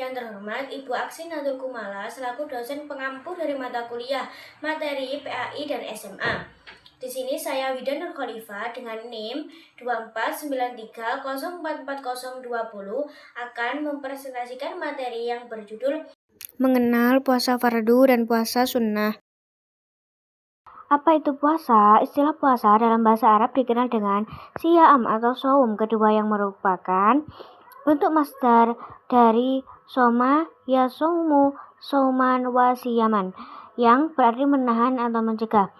yang terhormat Ibu Aksinatul Kumala selaku dosen pengampu dari mata kuliah materi PAI dan SMA. Di sini saya Wida Nur Khalifah dengan NIM 24930444020 akan mempresentasikan materi yang berjudul Mengenal Puasa Fardu dan Puasa Sunnah. Apa itu puasa? Istilah puasa dalam bahasa Arab dikenal dengan siyam atau saum, kedua yang merupakan bentuk masdar dari soma yasumu sauman wa siyaman yang berarti menahan atau mencegah.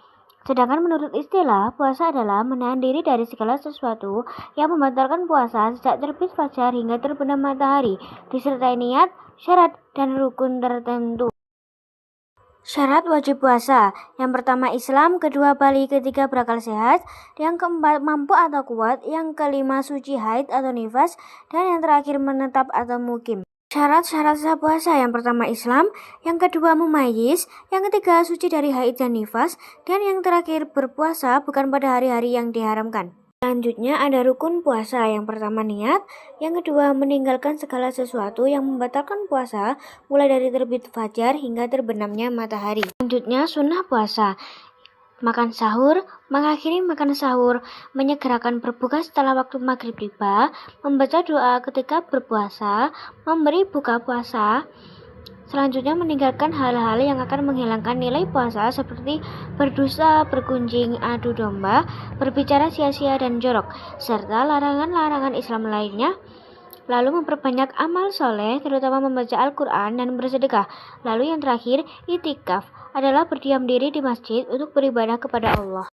Sedangkan menurut istilah, puasa adalah menahan diri dari segala sesuatu yang membatalkan puasa sejak terbit fajar hingga terbenam matahari, disertai niat, syarat, dan rukun tertentu. Syarat wajib puasa. Yang pertama Islam, kedua balik, ketiga berakal sehat, yang keempat mampu atau kuat, yang kelima suci haid atau nifas, dan yang terakhir menetap atau mukim. Syarat-syarat sah puasa, yang pertama Islam, yang kedua mumayyiz, yang ketiga suci dari haid dan nifas, dan yang terakhir berpuasa bukan pada hari-hari yang diharamkan. Selanjutnya ada rukun puasa, yang pertama niat, yang kedua meninggalkan segala sesuatu yang membatalkan puasa mulai dari terbit fajar hingga terbenamnya matahari. Selanjutnya sunnah puasa, makan sahur, mengakhiri makan sahur, menyegerakan berbuka setelah waktu maghrib tiba, membaca doa ketika berpuasa, memberi buka puasa. Selanjutnya meninggalkan hal-hal yang akan menghilangkan nilai puasa seperti berdusta, bergunjing, adu domba, berbicara sia-sia dan jorok, serta larangan-larangan Islam lainnya. Lalu memperbanyak amal soleh, terutama membaca Al-Quran dan bersedekah. Lalu yang terakhir, itikaf adalah berdiam diri di masjid untuk beribadah kepada Allah.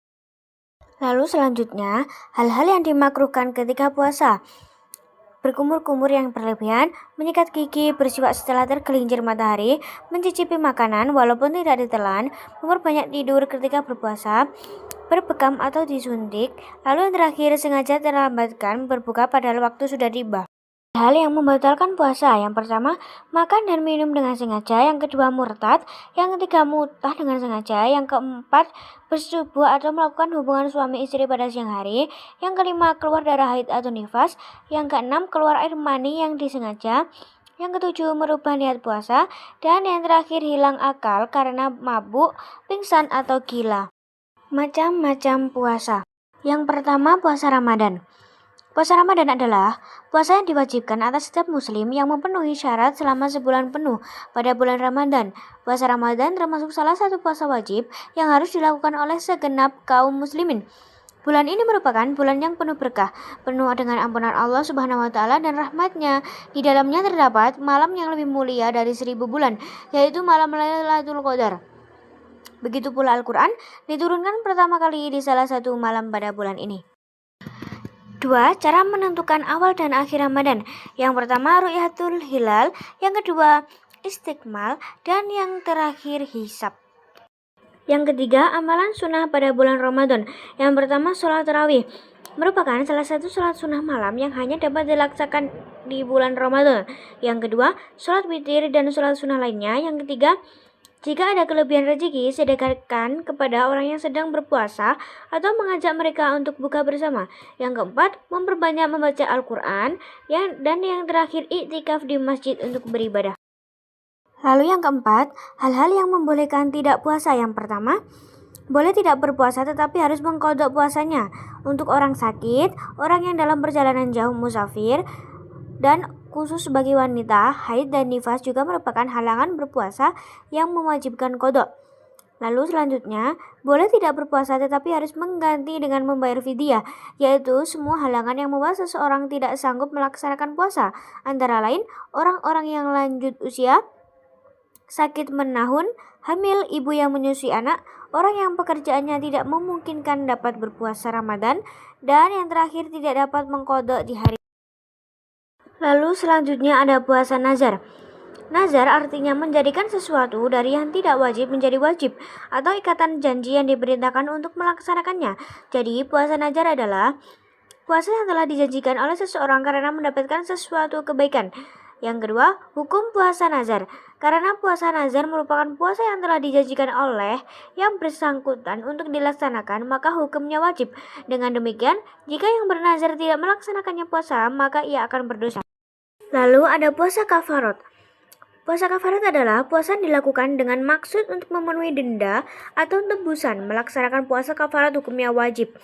Lalu selanjutnya, hal-hal yang dimakruhkan ketika puasa. Berkumur-kumur yang berlebihan, menyikat gigi, bersiwak setelah tergelincir matahari, mencicipi makanan walaupun tidak ditelan, memperbanyak tidur ketika berpuasa, berbekam atau disuntik, lalu yang terakhir sengaja terlambatkan berbuka padahal waktu sudah tiba. Hal yang membatalkan puasa, yang pertama makan dan minum dengan sengaja, yang kedua murtad, yang ketiga mutah dengan sengaja, yang keempat bersetubuh atau melakukan hubungan suami istri pada siang hari, yang kelima keluar darah haid atau nifas, yang keenam keluar air mani yang disengaja, yang ketujuh merubah niat puasa, dan yang terakhir hilang akal karena mabuk, pingsan atau gila. Macam-macam puasa. Yang pertama puasa Ramadan. Puasa Ramadan adalah puasa yang diwajibkan atas setiap muslim yang memenuhi syarat selama sebulan penuh pada bulan Ramadan. Puasa Ramadan termasuk salah satu puasa wajib yang harus dilakukan oleh segenap kaum muslimin. Bulan ini merupakan bulan yang penuh berkah, penuh dengan ampunan Allah Subhanahu wa Ta'ala dan rahmatnya. Di dalamnya terdapat malam yang lebih mulia dari 1000 bulan, yaitu malam Lailatul Qadar. Begitu pula Al-Quran diturunkan pertama kali di salah satu malam pada bulan ini. 2. Cara menentukan awal dan akhir Ramadan. Yang pertama ru'yatul hilal, yang kedua istikmal, dan yang terakhir hisab. Yang ketiga amalan sunnah pada bulan Ramadan. Yang pertama sholat tarawih, merupakan salah satu sholat sunnah malam yang hanya dapat dilaksanakan di bulan Ramadan. Yang kedua sholat witir dan sholat sunnah lainnya. Yang ketiga, jika ada kelebihan rezeki, sedekahkan kepada orang yang sedang berpuasa atau mengajak mereka untuk buka bersama. Yang keempat, memperbanyak membaca Al-Quran. Dan yang terakhir, iktikaf di masjid untuk beribadah. Lalu yang keempat, hal-hal yang membolehkan tidak puasa. Yang pertama, boleh tidak berpuasa tetapi harus mengqadha puasanya. Untuk orang sakit, orang yang dalam perjalanan jauh musafir, dan khusus bagi wanita, haid dan nifas juga merupakan halangan berpuasa yang mewajibkan qadha. Lalu selanjutnya, boleh tidak berpuasa tetapi harus mengganti dengan membayar fidyah, yaitu semua halangan yang membuat seseorang tidak sanggup melaksanakan puasa, antara lain orang-orang yang lanjut usia, sakit menahun, hamil, ibu yang menyusui anak, orang yang pekerjaannya tidak memungkinkan dapat berpuasa Ramadan, dan yang terakhir tidak dapat mengqadha di hari. Lalu selanjutnya ada puasa nazar. Nazar artinya menjadikan sesuatu dari yang tidak wajib menjadi wajib, atau ikatan janji yang diperintahkan untuk melaksanakannya. Jadi puasa nazar adalah puasa yang telah dijanjikan oleh seseorang karena mendapatkan sesuatu kebaikan. Yang kedua, hukum puasa nazar. Karena puasa nazar merupakan puasa yang telah dijanjikan oleh yang bersangkutan untuk dilaksanakan, maka hukumnya wajib. Dengan demikian, jika yang bernazar tidak melaksanakannya puasa, maka ia akan berdosa. Lalu ada puasa kafarat. Puasa kafarat adalah puasa yang dilakukan dengan maksud untuk memenuhi denda atau tebusan. Melaksanakan puasa kafarat hukumnya wajib.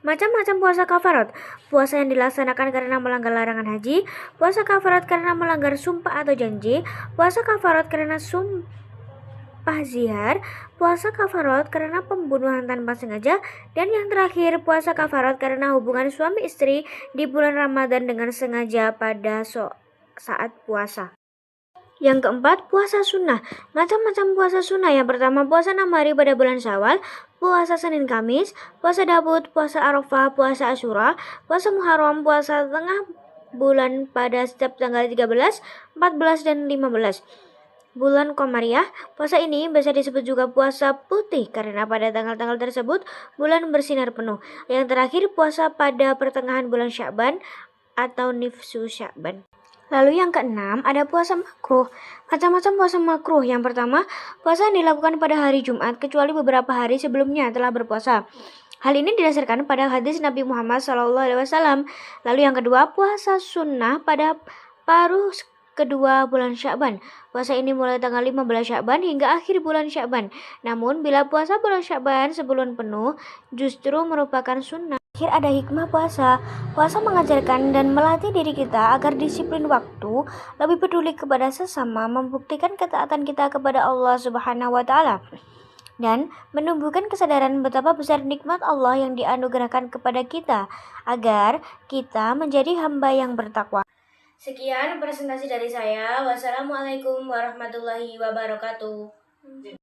Macam-macam puasa kafarat. Puasa yang dilaksanakan karena melanggar larangan haji, puasa kafarat karena melanggar sumpah atau janji, puasa kafarat karena sumpah zihar, puasa kafarat karena pembunuhan tanpa sengaja, dan yang terakhir puasa kafarat karena hubungan suami istri di bulan Ramadan dengan sengaja pada saat puasa. Yang keempat, puasa sunnah. Macam-macam puasa sunnah. Yang pertama, puasa 6 hari pada bulan Syawal, puasa Senin Kamis, puasa Daud, puasa Arafah, puasa Asyura, puasa Muharram, puasa tengah bulan pada setiap tanggal 13, 14, dan 15. Bulan Komariah, puasa ini biasa disebut juga puasa putih karena pada tanggal-tanggal tersebut bulan bersinar penuh. Yang terakhir, puasa pada pertengahan bulan Sya'ban atau nifsu Sya'ban. Lalu yang keenam, ada puasa makruh. Macam-macam puasa makruh. Yang pertama, puasa yang dilakukan pada hari Jumat kecuali beberapa hari sebelumnya telah berpuasa. Hal ini didasarkan pada hadis Nabi Muhammad SAW. Lalu yang kedua, puasa sunnah pada paruh kedua bulan Sya'ban. Puasa ini mulai tanggal 15 Sya'ban hingga akhir bulan Sya'ban. Namun bila puasa bulan Sya'ban sebulan penuh justru merupakan sunnah. Akhir ada hikmah puasa. Puasa mengajarkan dan melatih diri kita agar disiplin waktu, lebih peduli kepada sesama, membuktikan ketaatan kita kepada Allah Subhanahu wa taala, dan menumbuhkan kesadaran betapa besar nikmat Allah yang dianugerahkan kepada kita agar kita menjadi hamba yang bertakwa. Sekian presentasi dari saya. Wassalamualaikum warahmatullahi wabarakatuh.